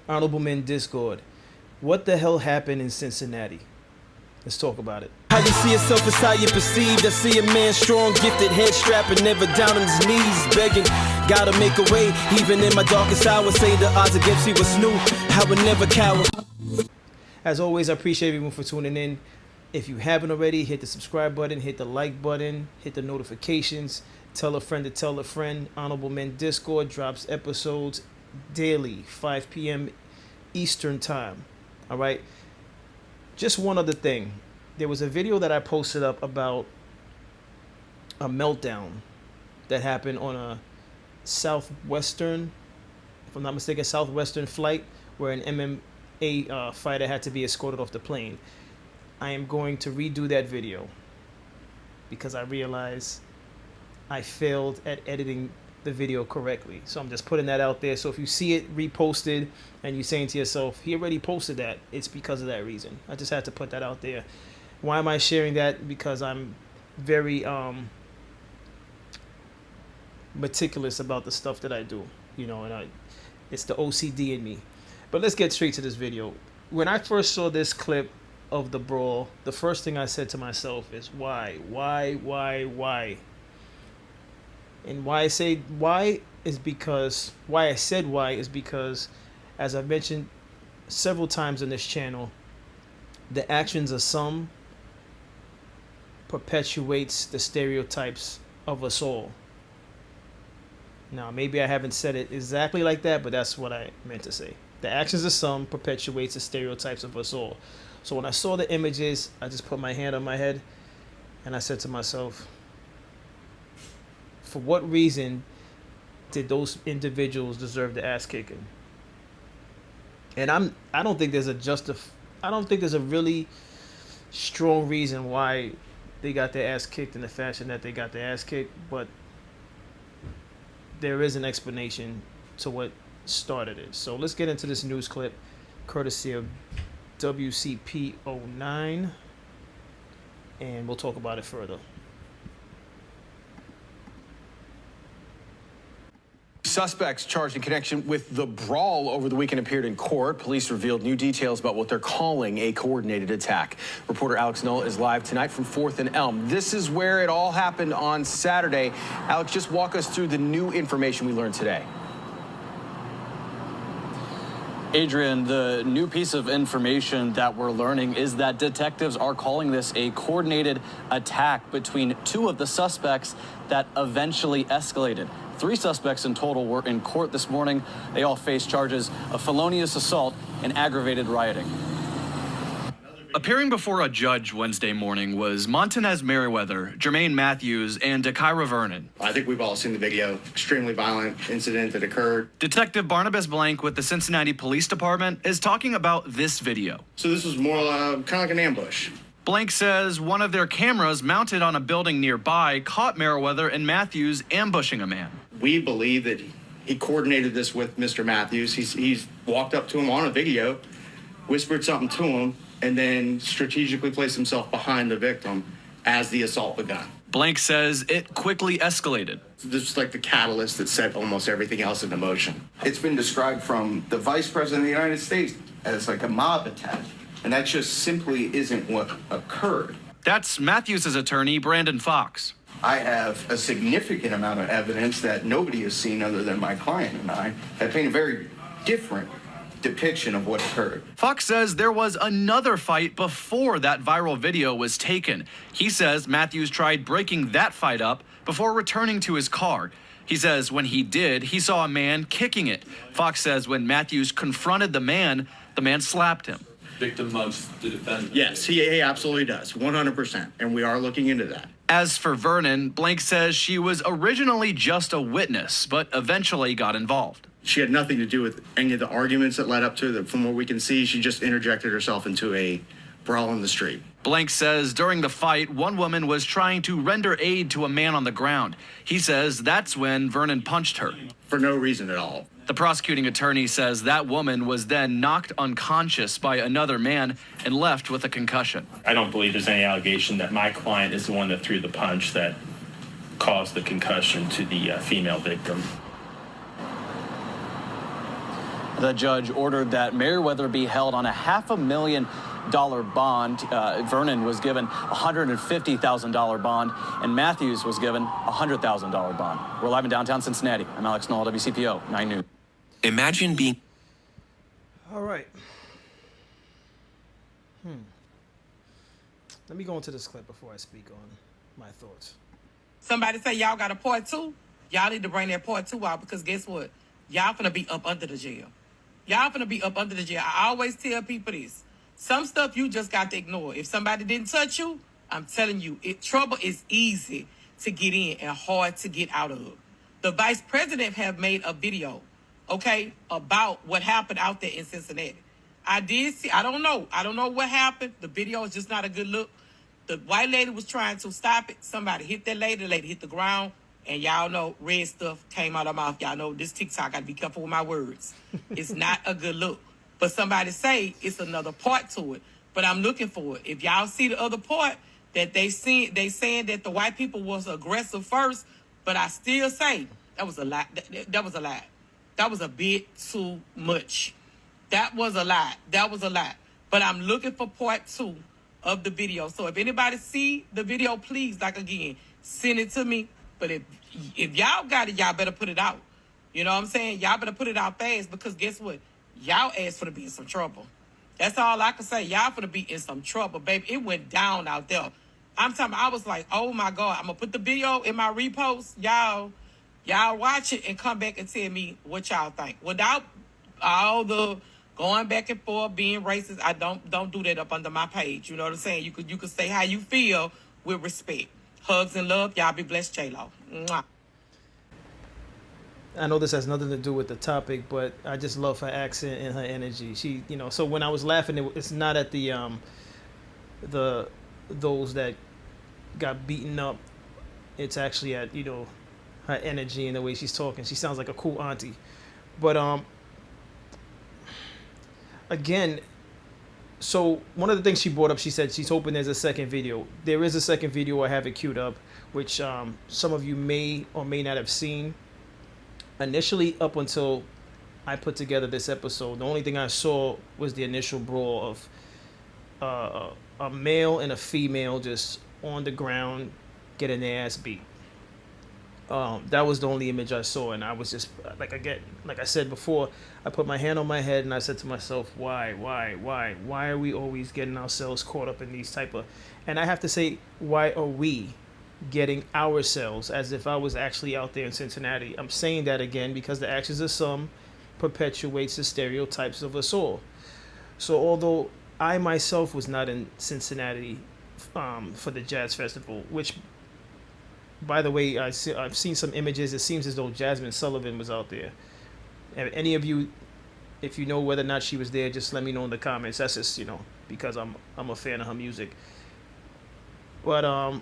Honorable Men Discord. What the hell happened in Cincinnati? Let's talk about it. How you see yourself is how you perceived. I see a man strong, gifted, head strapping, never down on his knees, begging. Gotta make a way, even in my darkest hour. Say the odds against me was new. I would never cower. As always, I appreciate everyone for tuning in. If you haven't already, hit the subscribe button, hit the like button, hit the notifications. Tell a friend to tell a friend. Honorable Men Discord drops episodes daily, 5 p.m. Eastern Time. All right. Just one other thing. There was a video that I posted up about a meltdown that happened on a Southwestern, if I'm not mistaken, Southwestern flight where an MMA fighter had to be escorted off the plane. I am going to redo that video because I realize I failed at editing the video correctly. So I'm just putting that out there. So if you see it reposted and you're saying to yourself, he already posted that, it's because of that reason. I just had to put that out there. Why am I sharing that? Because I'm very meticulous about the stuff that I do, and it's the OCD in me. But let's get straight to this video. When I first saw this clip of the brawl, the first thing I said to myself is why? And why I say why is because as I've mentioned several times on this channel, the actions of some perpetuates the stereotypes of us all. Now, maybe I haven't said it exactly like that, but that's what I meant to say. The actions of some perpetuates the stereotypes of us all. So when I saw the images, I just put my hand on my head and I said to myself, for what reason did those individuals deserve the ass kicking? And I don't think there's a really strong reason why they got their ass kicked in the fashion that they got their ass kicked, but there is an explanation to what started it. So let's get into this news clip, courtesy of WCP09, and we'll talk about it further. Suspects charged in connection with the brawl over the weekend appeared in court. Police revealed new details about what they're calling a coordinated attack. Reporter Alex Null is live tonight from 4th and Elm. This is where it all happened on Saturday. Alex, just walk us through the new information we learned today. Adrian, the new piece of information that we're learning is that detectives are calling this a coordinated attack between two of the suspects that eventually escalated. 3 suspects in total were in court this morning. They all face charges of felonious assault and aggravated rioting. Appearing before a judge Wednesday morning was Montanez Merriweather, Jermaine Matthews, and Dakira Vernon. I think we've all seen the video. Extremely violent incident that occurred. Detective Barnabas Blank with the Cincinnati Police Department is talking about this video. So this was more kind of like an ambush. Blank says one of their cameras mounted on a building nearby caught Merriweather and Matthews ambushing a man. We believe that he coordinated this with Mr. Matthews. He's walked up to him on a video, whispered something to him, and then strategically placed himself behind the victim as the assault begun. Blank says it quickly escalated. This is like the catalyst that set almost everything else into motion. It's been described from the Vice President of the United States as like a mob attack, and that just simply isn't what occurred. That's Matthews' attorney, Brandon Fox. I have a significant amount of evidence that nobody has seen other than my client and I that paint a very different depiction of what occurred. Fox says there was another fight before that viral video was taken. He says Matthews tried breaking that fight up before returning to his car. He says when he did, he saw a man kicking it. Fox says when Matthews confronted the man slapped him. Victim mugs the defendant. Yes, he absolutely does, 100%, and we are looking into that. As for Vernon, Blank says she was originally just a witness, but eventually got involved. She had nothing to do with any of the arguments that led up to it. From what we can see, she just interjected herself into a brawl in the street. Blank says during the fight, one woman was trying to render aid to a man on the ground. He says that's when Vernon punched her. For no reason at all. The prosecuting attorney says that woman was then knocked unconscious by another man and left with a concussion. I don't believe there's any allegation that my client is the one that threw the punch that caused the concussion to the female victim. The judge ordered that Merriweather be held on a $500,000 bond. Vernon was given a $150,000 bond, and Matthews was given a $100,000 bond. We're live in downtown Cincinnati. I'm Alex Knoll, WCPO 9 News. Imagine being... All right. Let me go into this clip before I speak on my thoughts. Somebody say y'all got a part two. Y'all need to bring that part two out, because guess what? Y'all finna be up under the jail. Y'all finna be up under the jail. I always tell people this. Some stuff you just got to ignore. If somebody didn't touch you, I'm telling you, trouble is easy to get in and hard to get out of. The vice president have made a video, okay, about what happened out there in Cincinnati. I did see, I don't know what happened. The video is just not a good look. The white lady was trying to stop it. Somebody hit that lady. The lady hit the ground. And y'all know red stuff came out of my mouth. Y'all know this TikTok, I got to be careful with my words. It's not a good look. But somebody say it's another part to it. But I'm looking for it. If y'all see the other part, that they saying that the white people was aggressive first. But I still say that was a lie. That was a lie. That was a bit too much. That was a lie. That was a lie. But I'm looking for part two of the video. So if anybody see the video, please, like again, send it to me. But if y'all got it, y'all better put it out. You know what I'm saying? Y'all better put it out fast, because guess what? Y'all asked for to be in some trouble. That's all I can say. Y'all for to be in some trouble, baby. It went down out there. I'm talking, I was like, oh my God. I'm going to put the video in my repost. Y'all watch it and come back and tell me what y'all think. Without all the going back and forth, being racist, I don't do that up under my page. You know what I'm saying? You could say how you feel with respect. Hugs and love. Y'all be blessed, J-Lo. Mwah. I know this has nothing to do with the topic, but I just love her accent and her energy. She, so when I was laughing, it's not at those that got beaten up. It's actually at, her energy and the way she's talking. She sounds like a cool auntie. But again, so one of the things she brought up, she said she's hoping there's a second video. There is a second video. I have it queued up, which some of you may or may not have seen. Initially, up until I put together this episode, the only thing I saw was the initial brawl of a male and a female just on the ground getting their ass beat. That was the only image I saw, and I was just like I said before, I put my hand on my head and I said to myself, why are we always getting ourselves caught up in these type of, and I have to say, why are we getting ourselves, as if I was actually out there in Cincinnati? I'm saying that again because the actions of some perpetuates the stereotypes of us all. So although I myself was not in Cincinnati for the Jazz Festival, which, by the way, I've seen some images. It seems as though Jasmine Sullivan was out there. And any of you, if you know whether or not she was there, just let me know in the comments. That's just, because I'm a fan of her music. But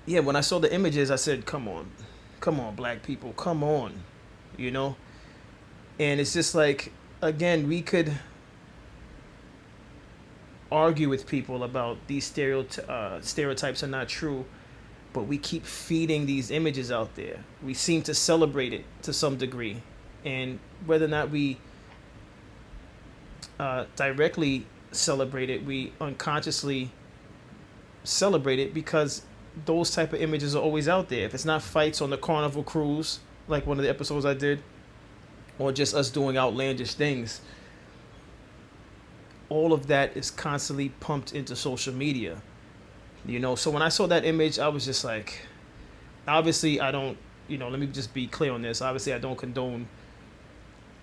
yeah, when I saw the images, I said, come on, black people, come on, And it's just like, again, we could argue with people about these stereotypes are not true, but we keep feeding these images out there. We seem to celebrate it to some degree, and whether or not we directly celebrate it, we unconsciously celebrate it because those type of images are always out there. If it's not fights on the Carnival cruise, like one of the episodes I did, or just us doing outlandish things, all of that is constantly pumped into social media. So when I saw that image, I was just like, obviously I don't, let me just be clear on this. Obviously I don't condone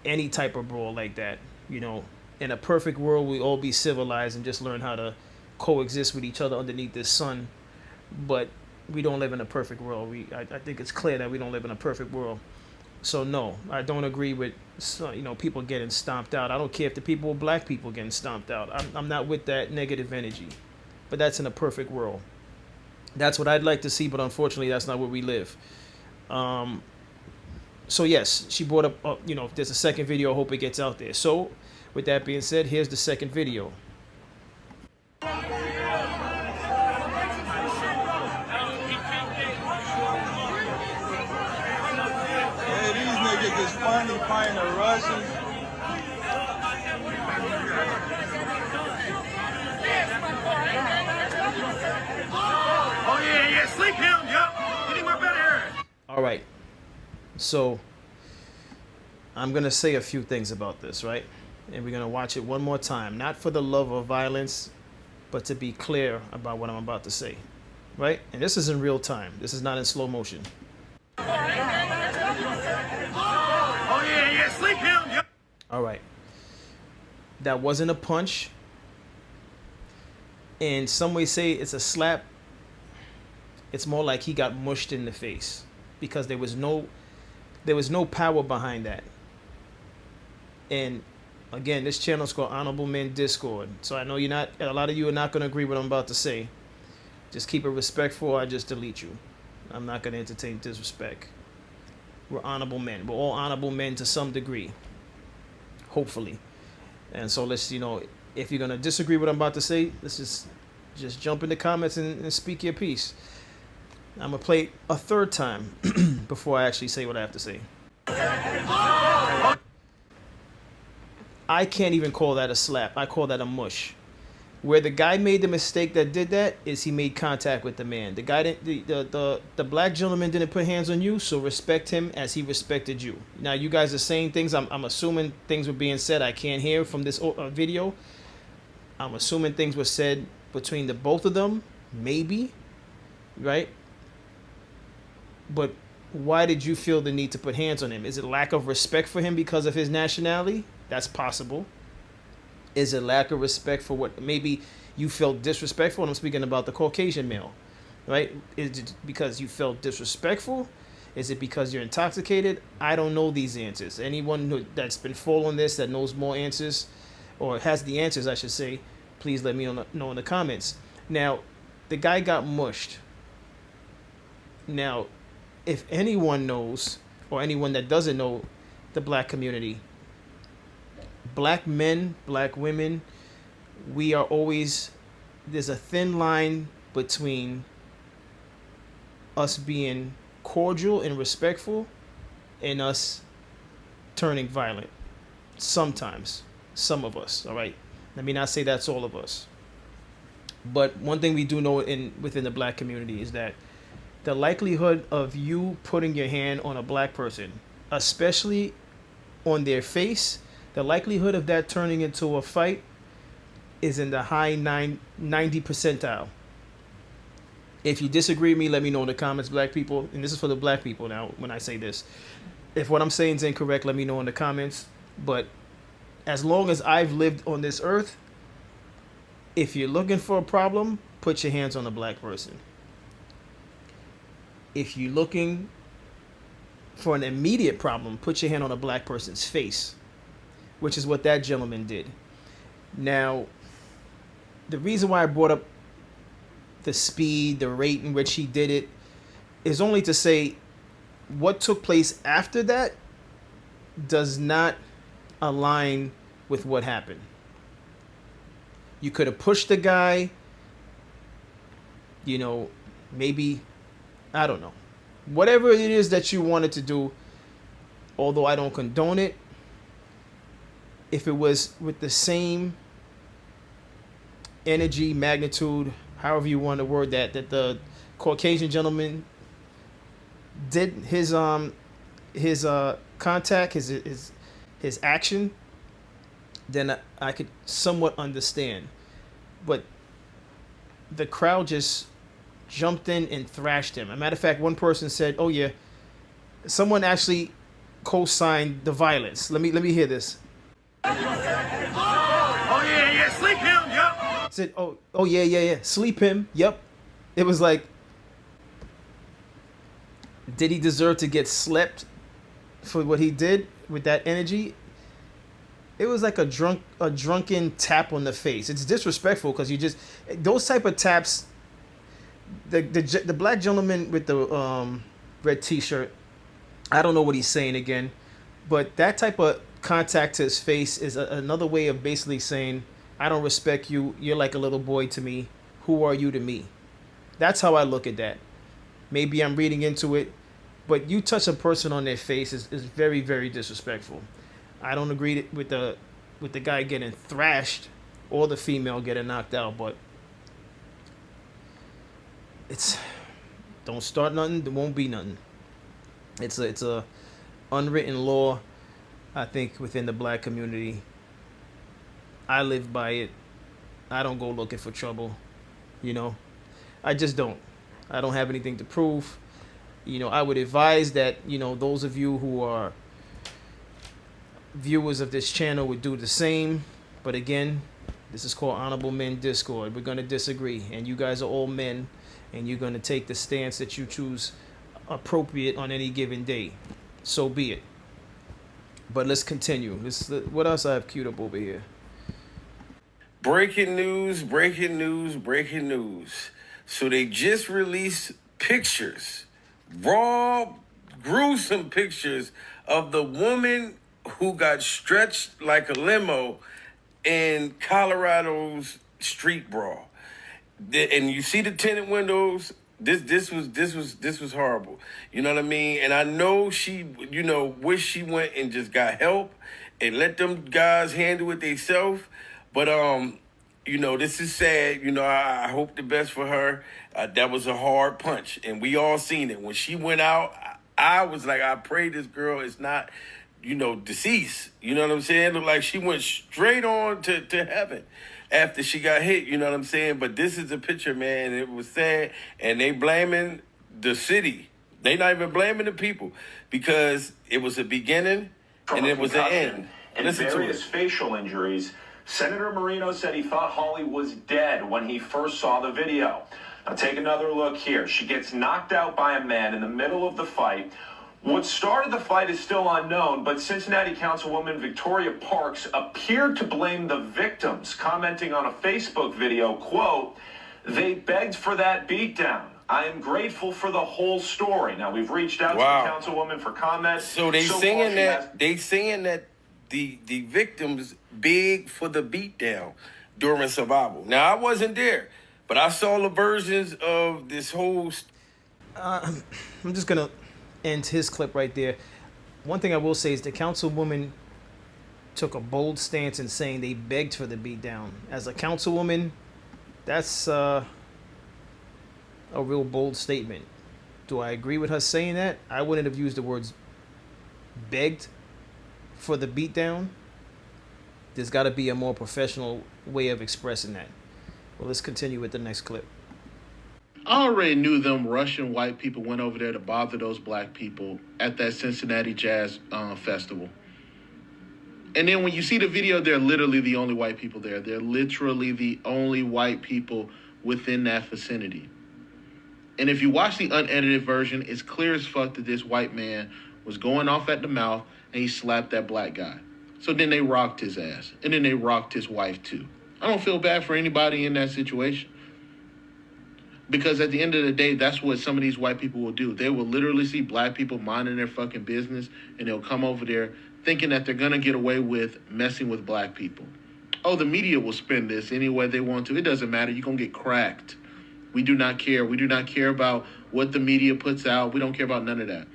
any type of brawl like that. In a perfect world, we all be civilized and just learn how to coexist with each other underneath this sun. But we don't live in a perfect world. I think it's clear that we don't live in a perfect world. So no, I don't agree with people getting stomped out. I don't care if the people are black people getting stomped out. I'm not with that negative energy. But that's in a perfect world. That's what I'd like to see, but unfortunately that's not where we live. So yes, she brought up, if there's a second video, I hope it gets out there. So with that being said, here's the second video. These niggas is funny fighting the Russians. All right. So I'm going to say a few things about this, right? And we're going to watch it one more time. Not for the love of violence, but to be clear about what I'm about to say, right? And this is in real time. This is not in slow motion. Oh, yeah, sleep him. Yep. All right. That wasn't a punch. And some way say it's a slap. It's more like he got mushed in the face because there was no power behind that. And again, this channel is called Honorable Men Discord. So I know a lot of you are not going to agree with what I'm about to say. Just keep it respectful or I just delete you. I'm not going to entertain disrespect. We're honorable men. We're all honorable men to some degree. Hopefully. And so let's, if you're going to disagree with what I'm about to say, let's just jump in the comments and speak your piece. I'm going to play it a third time before I actually say what I have to say. I can't even call that a slap. I call that a mush. Where the guy made the mistake that did that is he made contact with the man. The guy didn't, the black gentleman didn't put hands on you, so respect him as he respected you. Now you guys are saying things. I'm assuming things were being said. I can't hear from this video. I'm assuming things were said between the both of them, maybe, right? But why did you feel the need to put hands on him? Is it lack of respect for him because of his nationality? That's possible. Is it lack of respect for what maybe you felt disrespectful? And I'm speaking about the Caucasian male, right? Is it because you felt disrespectful? Is it because you're intoxicated? I don't know these answers. Anyone that's been following this that knows more answers or has the answers, I should say, please let me know in the comments. Now, the guy got mushed. Now, if anyone knows or anyone that doesn't know the black community, black men, black women, we are always, there's a thin line between us being cordial and respectful and us turning violent. Sometimes, some of us, all right? Let me not say that's all of us. But one thing we do know within the black community is that the likelihood of you putting your hand on a black person, especially on their face, the likelihood of that turning into a fight is in the high 90 percentile. If you disagree with me, let me know in the comments, black people. And this is for the black people now when I say this. If what I'm saying is incorrect, let me know in the comments. But as long as I've lived on this earth, if you're looking for a problem, put your hands on a black person. If you're looking for an immediate problem, put your hand on a black person's face, which is what that gentleman did. Now, the reason why I brought up the speed, the rate in which he did it, is only to say what took place after that does not align with what happened. You could have pushed the guy, maybe, I don't know. Whatever it is that you wanted to do, although I don't condone it, if it was with the same energy, magnitude, however you want to word that the Caucasian gentleman did his contact, his action, then I could somewhat understand. But the crowd just jumped in and thrashed him. As a matter of fact, one person said, "Oh yeah," someone actually co-signed the violence. Let me hear this. Oh, yeah, sleep him. Yep. Said, oh yeah, sleep him. Yep. It was like, did he deserve to get slept for what he did with that energy? It was like a drunken tap on the face. It's disrespectful because those type of taps. The black gentleman with the red t-shirt, I don't know what he's saying again, but that type of contact to his face is another way of basically saying, I don't respect you. You're like a little boy to me. Who are you to me? That's how I look at that. Maybe I'm reading into it, but you touch a person on their face is very, very disrespectful. I don't agree with the guy getting thrashed or the female getting knocked out, but don't start nothing, there won't be nothing. It's a unwritten law, I think, within the black community. I live by it. I don't go looking for trouble, you know. I just don't. I don't have anything to prove. I would advise that, those of you who are viewers of this channel would do the same. But again, this is called Honorable Men Discord. We're going to disagree. And you guys are all men. And you're going to take the stance that you choose appropriate on any given day. So be it. But let's continue. What else I have queued up over here? Breaking news, breaking news, breaking news. So they just released pictures, raw, gruesome pictures of the woman who got stretched like a limo in Colorado's street brawl. And you see the tinted windows. This was horrible. You know what I mean? And I know she, wish she went and just got help and let them guys handle it themselves. But this is sad. I hope the best for her. That was a hard punch, and we all seen it when she went out. I was like, I pray this girl is not, deceased. You know what I'm saying? It looked like she went straight on to heaven after she got hit. You know what I'm saying? But this is a picture, man. It was sad, and they blaming the city. They not even blaming the people because it was a beginning and it was an end. And Listen to various it. facial injuries. Senator Marino said he thought Holly was dead when he first saw the video. Now take another look here. She gets knocked out by a man in the middle of the fight. What started the fight is still unknown, but Cincinnati Councilwoman Victoria Parks appeared to blame the victims, commenting on a Facebook video, quote, "They begged for that beatdown. I am grateful for the whole story." Now we've reached out to the Councilwoman for comment. So they saying that the victims begged for the beatdown during survival. Now I wasn't there, but I saw the versions of this whole. I'm just gonna end his clip right there. One thing I will say is the councilwoman took a bold stance in saying they begged for the beatdown. As a councilwoman, that's a real bold statement. Do I agree with her saying that? I wouldn't have used the words begged for the beatdown. There's got to be a more professional way of expressing that. Well, let's continue with the next clip. I already knew them Russian white people went over there to bother those black people at that Cincinnati Jazz Festival. And then when you see the video, they're literally the only white people there. They're literally the only white people within that vicinity. And if you watch the unedited version, it's clear as fuck that this white man was going off at the mouth and he slapped that black guy. So then they rocked his ass. And then they rocked his wife too. I don't feel bad for anybody in that situation. Because at the end of the day, that's what some of these white people will do. They will literally see black people minding their fucking business, and they'll come over there thinking that they're going to get away with messing with black people. Oh, the media will spin this any way they want to. It doesn't matter. You're going to get cracked. We do not care. We do not care about what the media puts out. We don't care about none of that.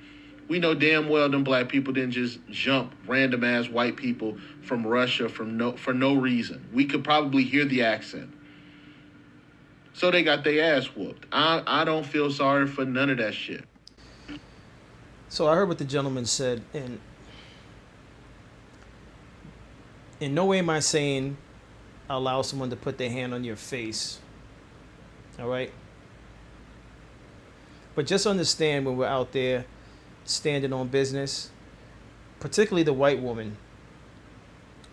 We know damn well them black people didn't just jump random-ass white people from Russia for no reason. We could probably hear the accent. So they got their ass whooped. I don't feel sorry for none of that shit. So I heard what the gentleman said, and in no way am I saying allow someone to put their hand on your face. All right? But just understand when we're out there standing on business, particularly the white woman,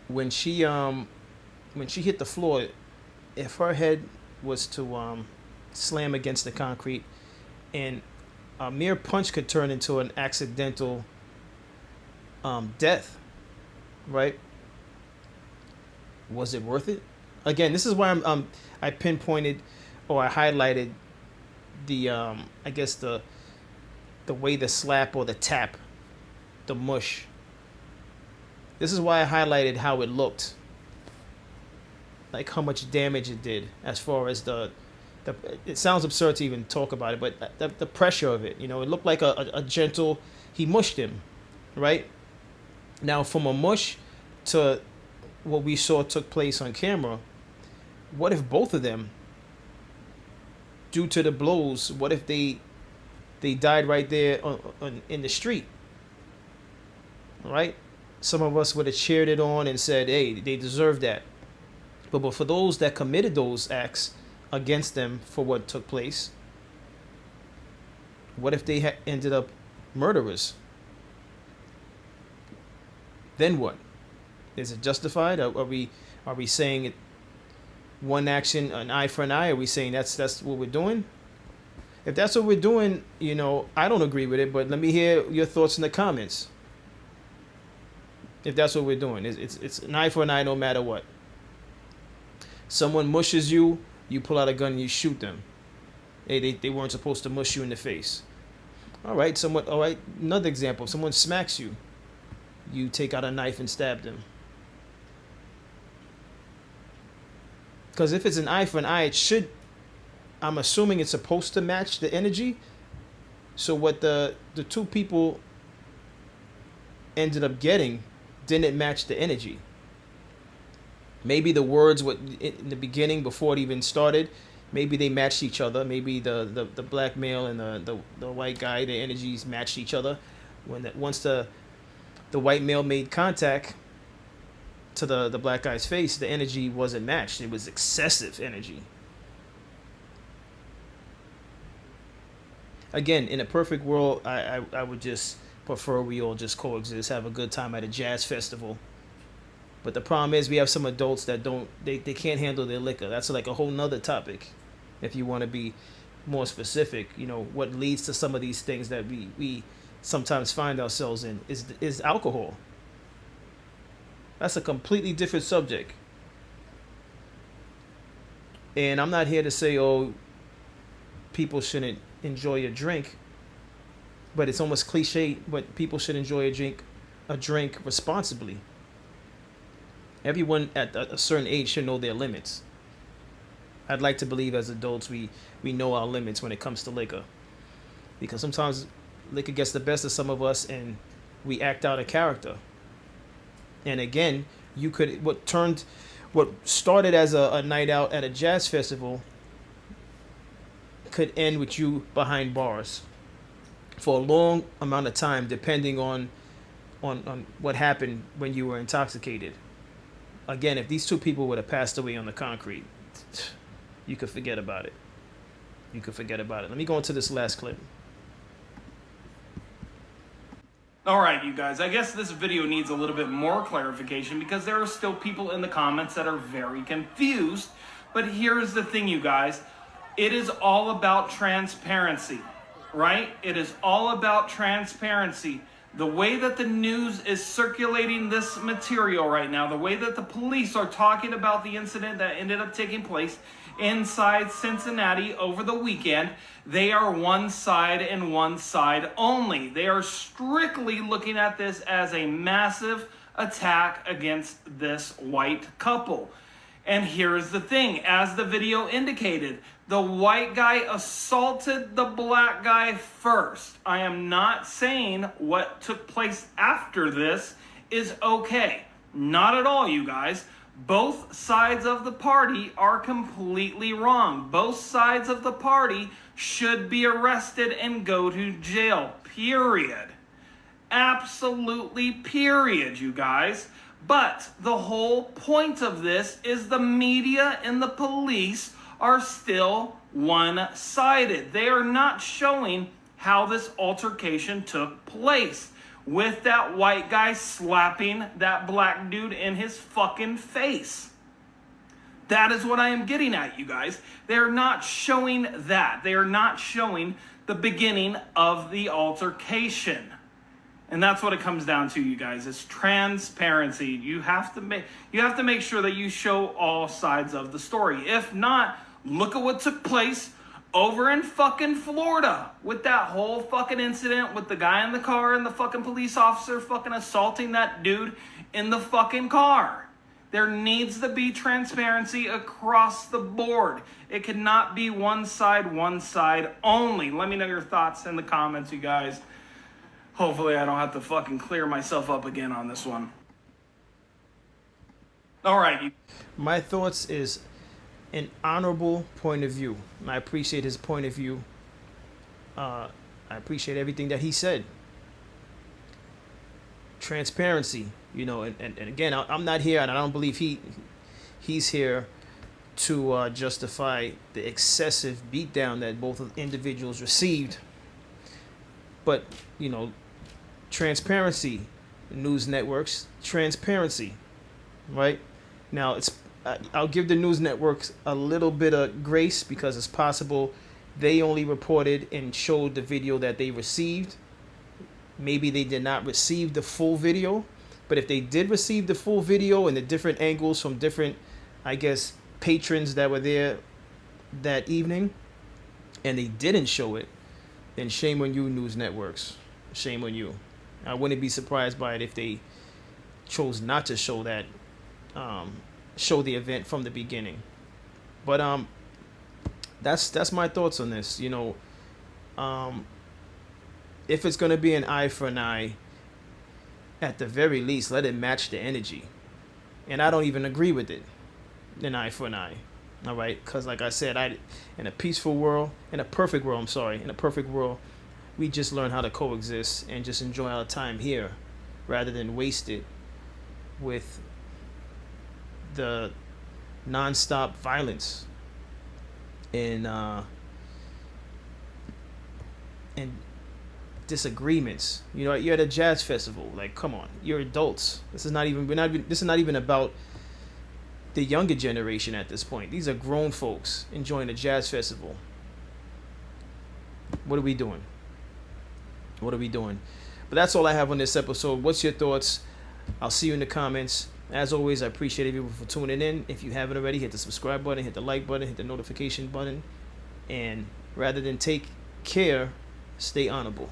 when she hit the floor, if her head was to slam against the concrete, and a mere punch could turn into an accidental death, right? Was it worth it? Again, this is why I pinpointed or I highlighted the I guess the way the slap or the tap, the mush. This is why I highlighted how it looked, like how much damage it did, as far as the it sounds absurd to even talk about it, but the pressure of it, it looked like a gentle, he mushed him, right? Now from a mush to what we saw took place on camera, what if both of them, due to the blows, what if they they died right there in the street. Right? Some of us would have cheered it on and said, hey, they deserve that. But for those that committed those acts against them for what took place, what if they ended up murderers? Then what? Is it justified? Are we saying it one action, an eye for an eye? Are we saying that's what we're doing? If that's what we're doing, I don't agree with it, but let me hear your thoughts in the comments. If that's what we're doing, it's an eye for an eye no matter what. Someone mushes you, you pull out a gun and you shoot them. Hey, they weren't supposed to mush you in the face. All right, another example. Someone smacks you, you take out a knife and stab them. Because if it's an eye for an eye, I'm assuming it's supposed to match the energy. So what the two people ended up getting didn't match the energy. Maybe the words in the beginning, before it even started, maybe they matched each other. Maybe the black male and the white guy, their energies matched each other. Once the white male made contact to the black guy's face, the energy wasn't matched. It was excessive energy. Again, in a perfect world, I would just prefer we all just coexist, have a good time at a jazz festival. But the problem is we have some adults that they can't handle their liquor. That's like a whole nother topic. If you want to be more specific, what leads to some of these things that we sometimes find ourselves in is alcohol. That's a completely different subject. And I'm not here to say, people shouldn't enjoy a drink. But it's almost cliche, but people should enjoy a drink responsibly. Everyone at a certain age should know their limits. I'd like to believe as adults we know our limits when it comes to liquor. Because sometimes liquor gets the best of some of us and we act out of character. And again, what started as a night out at a jazz festival could end with you behind bars for a long amount of time, depending on what happened when you were intoxicated. Again, if these two people would have passed away on the concrete, you could forget about it. Let me go into this last clip. Alright, you guys, I guess this video needs a little bit more clarification because there are still people in the comments that are very confused. But here's the thing, you guys. It is all about transparency, right? It is all about transparency. The way that the news is circulating this material right now, the way that the police are talking about the incident that ended up taking place inside Cincinnati over the weekend, they are one side and one side only. They are strictly looking at this as a massive attack against this white couple. And here's the thing, as the video indicated, the white guy assaulted the black guy first. I am not saying what took place after this is okay. Not at all, you guys. Both sides of the party are completely wrong. Both sides of the party should be arrested and go to jail, period. Absolutely, period, you guys. But the whole point of this is the media and the police are still one-sided. They are not showing how this altercation took place with that white guy slapping that black dude in his fucking face. That is what I am getting at, you guys. They're not showing that. They are not showing the beginning of the altercation. And that's what it comes down to, you guys. It's transparency. You have to make sure that you show all sides of the story. If not, look at what took place over in fucking Florida with that whole fucking incident with the guy in the car and the fucking police officer fucking assaulting that dude in the fucking car. There needs to be transparency across the board. It cannot be one side only. Let me know your thoughts in the comments, you guys. Hopefully I don't have to fucking clear myself up again on this one. All right. My thoughts is an honorable point of view. I appreciate his point of view. I I appreciate everything that he said. Transparency, and again, I'm not here, and I don't believe he's here to justify the excessive beatdown that both individuals received. But, transparency, news networks, transparency, right? Now, I'll give the news networks a little bit of grace because it's possible they only reported and showed the video that they received. Maybe they did not receive the full video, but if they did receive the full video and the different angles from different, I guess, patrons that were there that evening, and they didn't show it, then shame on you, news networks. Shame on you. I wouldn't be surprised by it if they chose not to show that, show the event from the beginning. But that's my thoughts on this. If it's gonna be an eye for an eye, at the very least, let it match the energy. And I don't even agree with it, an eye for an eye. All right, because like I said, in a peaceful world, in a perfect world, we just learn how to coexist and just enjoy our time here, rather than waste it with the nonstop violence and disagreements. You're at a jazz festival. Like, come on, you're adults. This is not even about the younger generation at this point. These are grown folks enjoying a jazz festival. What are we doing? But that's all I have on this episode. What's your thoughts? I'll see you in the comments. As always, I appreciate everyone for tuning in. If you haven't already, hit the subscribe button, hit the like button, hit the notification button. And rather than take care, stay honorable.